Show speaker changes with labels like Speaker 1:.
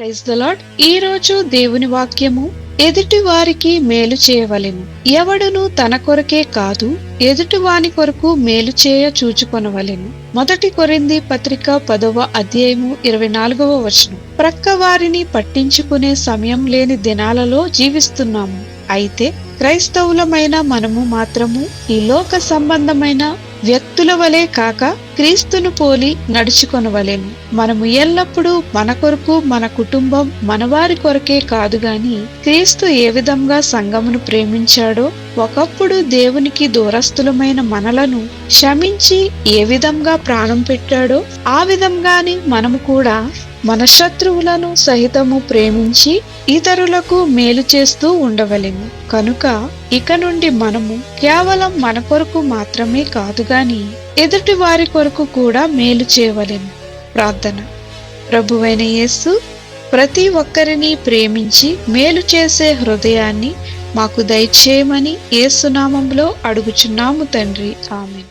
Speaker 1: Praise the lord. ఈ రోజు దేవుని వాక్యము, ఎదుటి వారికి మేలు చేయవలెను, ఎవడును తన కొరకే కాదు ఎదుటి వాని కొరకు మేలు చేయ చూచుకొనవలెను. 1 కొరింథీ పత్రిక 10వ అధ్యాయము 24వ వచనం. ప్రక్క వారిని పట్టించుకునే సమయం లేని దినాలలో జీవిస్తున్నాము. అయితే క్రైస్తవులమైన మనము మాత్రము ఈ లోక సంబంధమైన వ్యక్తుల వలె కాక క్రీస్తును పోలి నడుచుకొనవలెను. మనము ఎల్లప్పుడూ మన కొరకు, మన కుటుంబం, మనవారి కొరకే కాదు గాని క్రీస్తు ఏ విధంగా సంఘమును ప్రేమించాడో, ఒకప్పుడు దేవునికి దూరస్తులమైన మనలను క్షమించి ఏ విధంగా ప్రాణం పెట్టాడో, ఆ విధంగానే మనము కూడా మన శత్రువులను సహితము ప్రేమించి ఇతరులకు మేలు చేస్తూ ఉండవలెను. కనుక ఇక నుండి మనము కేవలం మన కొరకు మాత్రమే కాదు గాని ఎదుటి వారి కొరకు కూడా మేలు చేయవలెను. ప్రార్థన. ప్రభువైన యేసు, ప్రతి ఒక్కరిని ప్రేమించి మేలు చేసే హృదయాన్ని మాకు దయచేయమని యేసు నామములో అడుగుచున్నాము తండ్రి. ఆమేన్.